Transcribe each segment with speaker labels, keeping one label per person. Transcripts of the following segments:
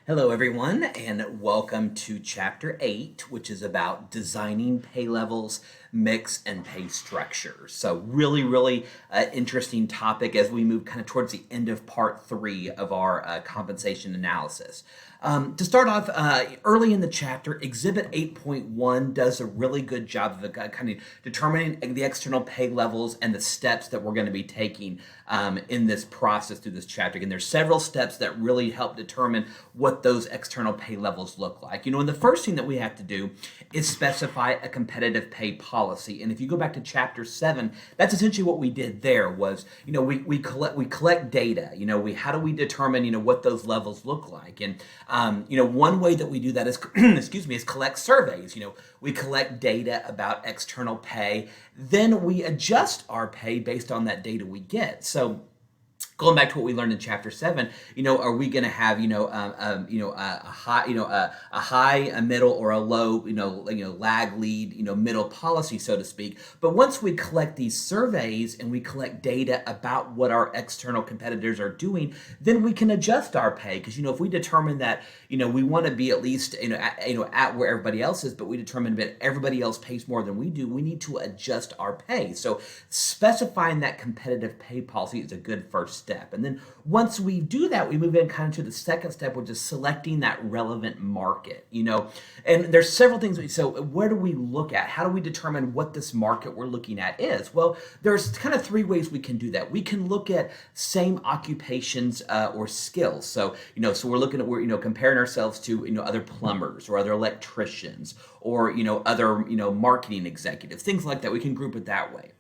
Speaker 1: Hello, everyone, and welcome to Chapter 8, which is about designing pay levels, mix, and pay structures. So, really interesting topic as we move kind of towards the end of Part 3 of our compensation analysis. To start off, early in the chapter, Exhibit 8.1 does a really good job of kind of determining the external pay levels and the steps that we're going to be taking in this process through this chapter. And there's several steps that really help determine what those external pay levels look like. And the first thing that we have to do is specify a competitive pay policy. And if you go back to Chapter 7, that's essentially what we did there was, we collect data. How do we determine, what those levels look like? And one way that we do that is, excuse me, is collect surveys. We collect data about external pay, then we adjust our pay based on that data we get. So going back to what we learned in chapter 7, are we going to have a high, a middle, or a low, lag, lead, middle policy, so to speak. But once we collect these surveys and we collect data about what our external competitors are doing, then we can adjust our pay. Because if we determine that we want to be at least at where everybody else is, but we determine that everybody else pays more than we do, we need to adjust our pay. So specifying that competitive pay policy is a good first step. And then once we do that, we move in kind of to the second step, which is selecting that relevant market. And there's several things. So where do we look at? How do we determine what this market we're looking at is? Well, there's kind of three ways we can do that. We can look at same occupations or skills. So so we're looking at comparing ourselves to other plumbers or other electricians or other marketing executives, things like that. We can group it that way.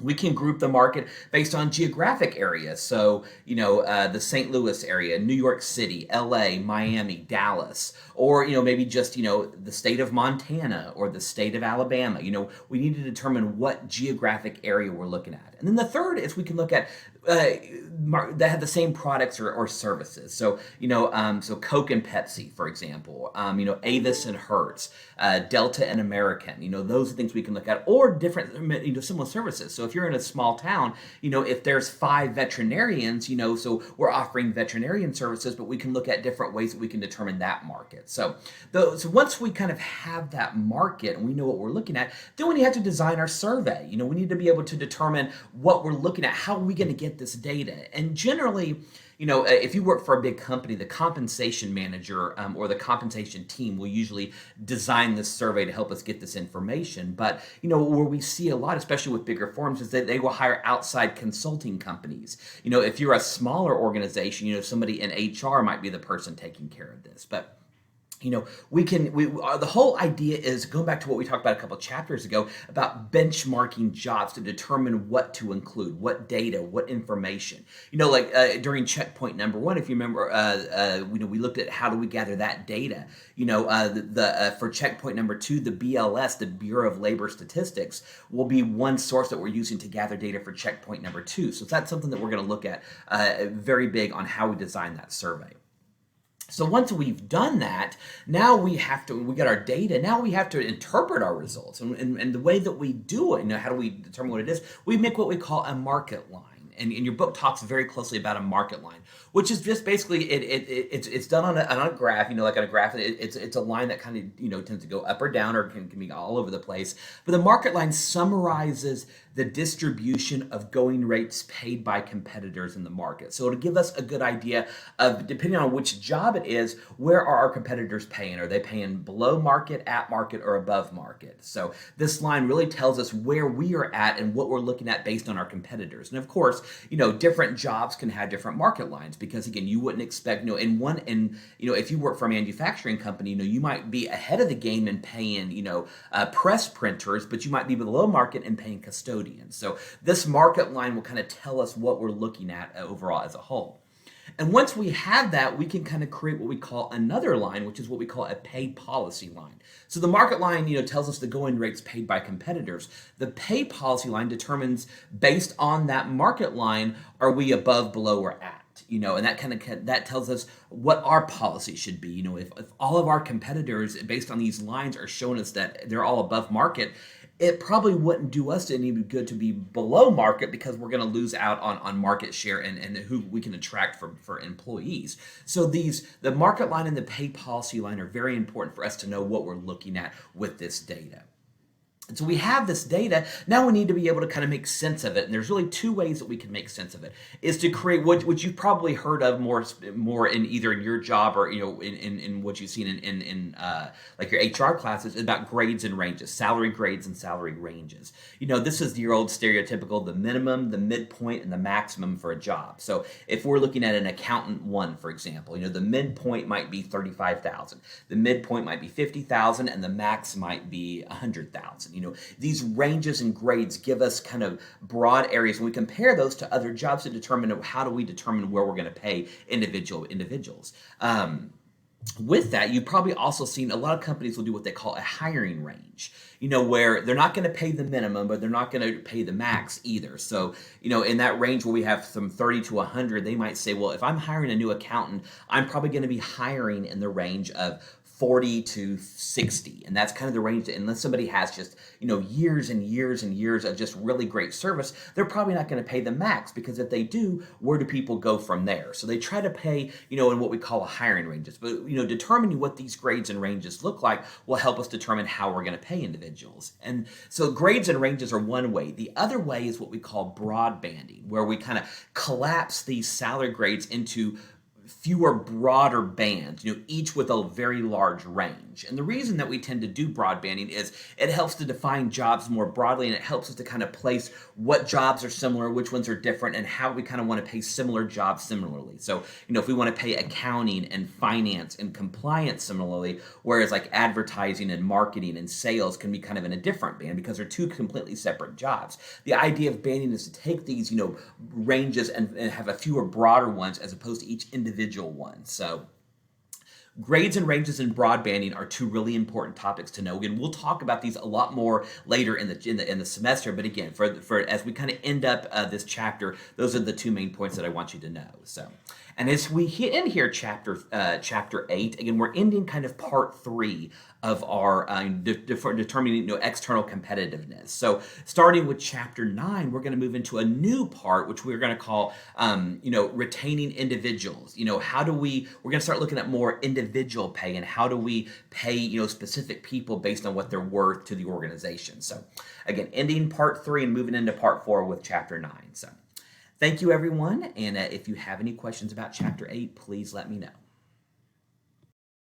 Speaker 1: We can group the market based on geographic areas. So, the St. Louis area, New York City, LA, Miami, Dallas, or, maybe just, the state of Montana or the state of Alabama. We need to determine what geographic area we're looking at. And then the third is we can look at that have the same products or services. So, so Coke and Pepsi, for example, Avis and Hertz, Delta and American, those are things we can look at, or different, similar services. So if you're in a small town, if there's 5 veterinarians, so we're offering veterinarian services, but we can look at different ways that we can determine that market. So once we kind of have that market and we know what we're looking at, then we have to design our survey. We need to be able to determine what we're looking at. How are we going to get this data? And generally, if you work for a big company, the compensation manager or the compensation team will usually design this survey to help us get this information. But, where we see a lot, especially with bigger firms, is that they will hire outside consulting companies. If you're a smaller organization, somebody in HR might be the person taking care of this. But the whole idea is going back to what we talked about a couple of chapters ago about benchmarking jobs to determine what to include, what data, what information. During checkpoint number 1, if you remember, we looked at how do we gather that data. For checkpoint number 2, the BLS, the Bureau of Labor Statistics, will be one source that we're using to gather data for checkpoint number 2. So that's something that we're going to look at very big on how we design that survey. So once we've done that, now we got our data, now we have to interpret our results. And the way that we do it, how do we determine what it is? We make what we call a market line. And your book talks very closely about a market line, which is just basically it's done on a graph, like on a graph. It's a line that kind of tends to go up or down or can be all over the place. But the market line summarizes the distribution of going rates paid by competitors in the market. So it'll give us a good idea of, depending on which job it is, where are our competitors paying? Are they paying below market, at market, or above market? So this line really tells us where we are at and what we're looking at based on our competitors. And of course, different jobs can have different market lines because, again, you wouldn't expect, if you work for a manufacturing company, you might be ahead of the game in paying, press printers, but you might be below market and paying custodians. So this market line will kind of tell us what we're looking at overall as a whole. And once we have that, we can kind of create what we call another line, which is what we call a pay policy line. So the market line, tells us the going rates paid by competitors. The pay policy line determines, based on that market line, are we above, below, or at? And that tells us what our policy should be. If all of our competitors, based on these lines, are showing us that they're all above market, it probably wouldn't do us any good to be below market because we're going to lose out on market share and who we can attract for employees. So the market line and the pay policy line are very important for us to know what we're looking at with this data. And so we have this data. Now we need to be able to kind of make sense of it. And there's really two ways that we can make sense of it. Is to create what you've probably heard of more in either in your job or in what you've seen in like your HR classes about grades and ranges, salary grades and salary ranges. This is your old stereotypical, the minimum, the midpoint, and the maximum for a job. So if we're looking at an accountant 1, for example, the midpoint might be 35,000, the midpoint might be 50,000, and the max might be 100,000. These ranges and grades give us kind of broad areas, and we compare those to other jobs to determine how do we determine where we're going to pay individuals. With that, you've probably also seen a lot of companies will do what they call a hiring range, where they're not going to pay the minimum, but they're not going to pay the max either. So, in that range where we have from 30 to 100, they might say, well, if I'm hiring a new accountant, I'm probably going to be hiring in the range of 40 to 60. And that's kind of the range that, unless somebody has just, years and years and years of just really great service, they're probably not going to pay the max, because if they do, where do people go from there? So they try to pay, in what we call a hiring ranges. But, determining what these grades and ranges look like will help us determine how we're going to pay individuals. And so grades and ranges are one way. The other way is what we call broad banding, where we kind of collapse these salary grades into fewer broader bands, each with a very large range. And the reason that we tend to do broad banding is it helps to define jobs more broadly, and it helps us to kind of place what jobs are similar, which ones are different, and how we kind of want to pay similar jobs similarly. So, if we want to pay accounting and finance and compliance similarly, whereas like advertising and marketing and sales can be kind of in a different band because they're two completely separate jobs. The idea of banding is to take these, ranges and have a fewer broader ones as opposed to each individual one. So grades and ranges and broad banding are two really important topics to know. Again, we'll talk about these a lot more later in the semester. But again, for as we kind of end up this chapter, those are the two main points that I want you to know. So, and as we end here, chapter 8, again, we're ending kind of part 3 of our determining external competitiveness. So starting with chapter 9, we're going to move into a new part, which we're going to call retaining individuals. We're going to start looking at more individual pay, and how do we pay specific people based on what they're worth to the organization. So again, ending part 3 and moving into part 4 with chapter 9. So thank you, everyone, and if you have any questions about chapter 8, please let me know.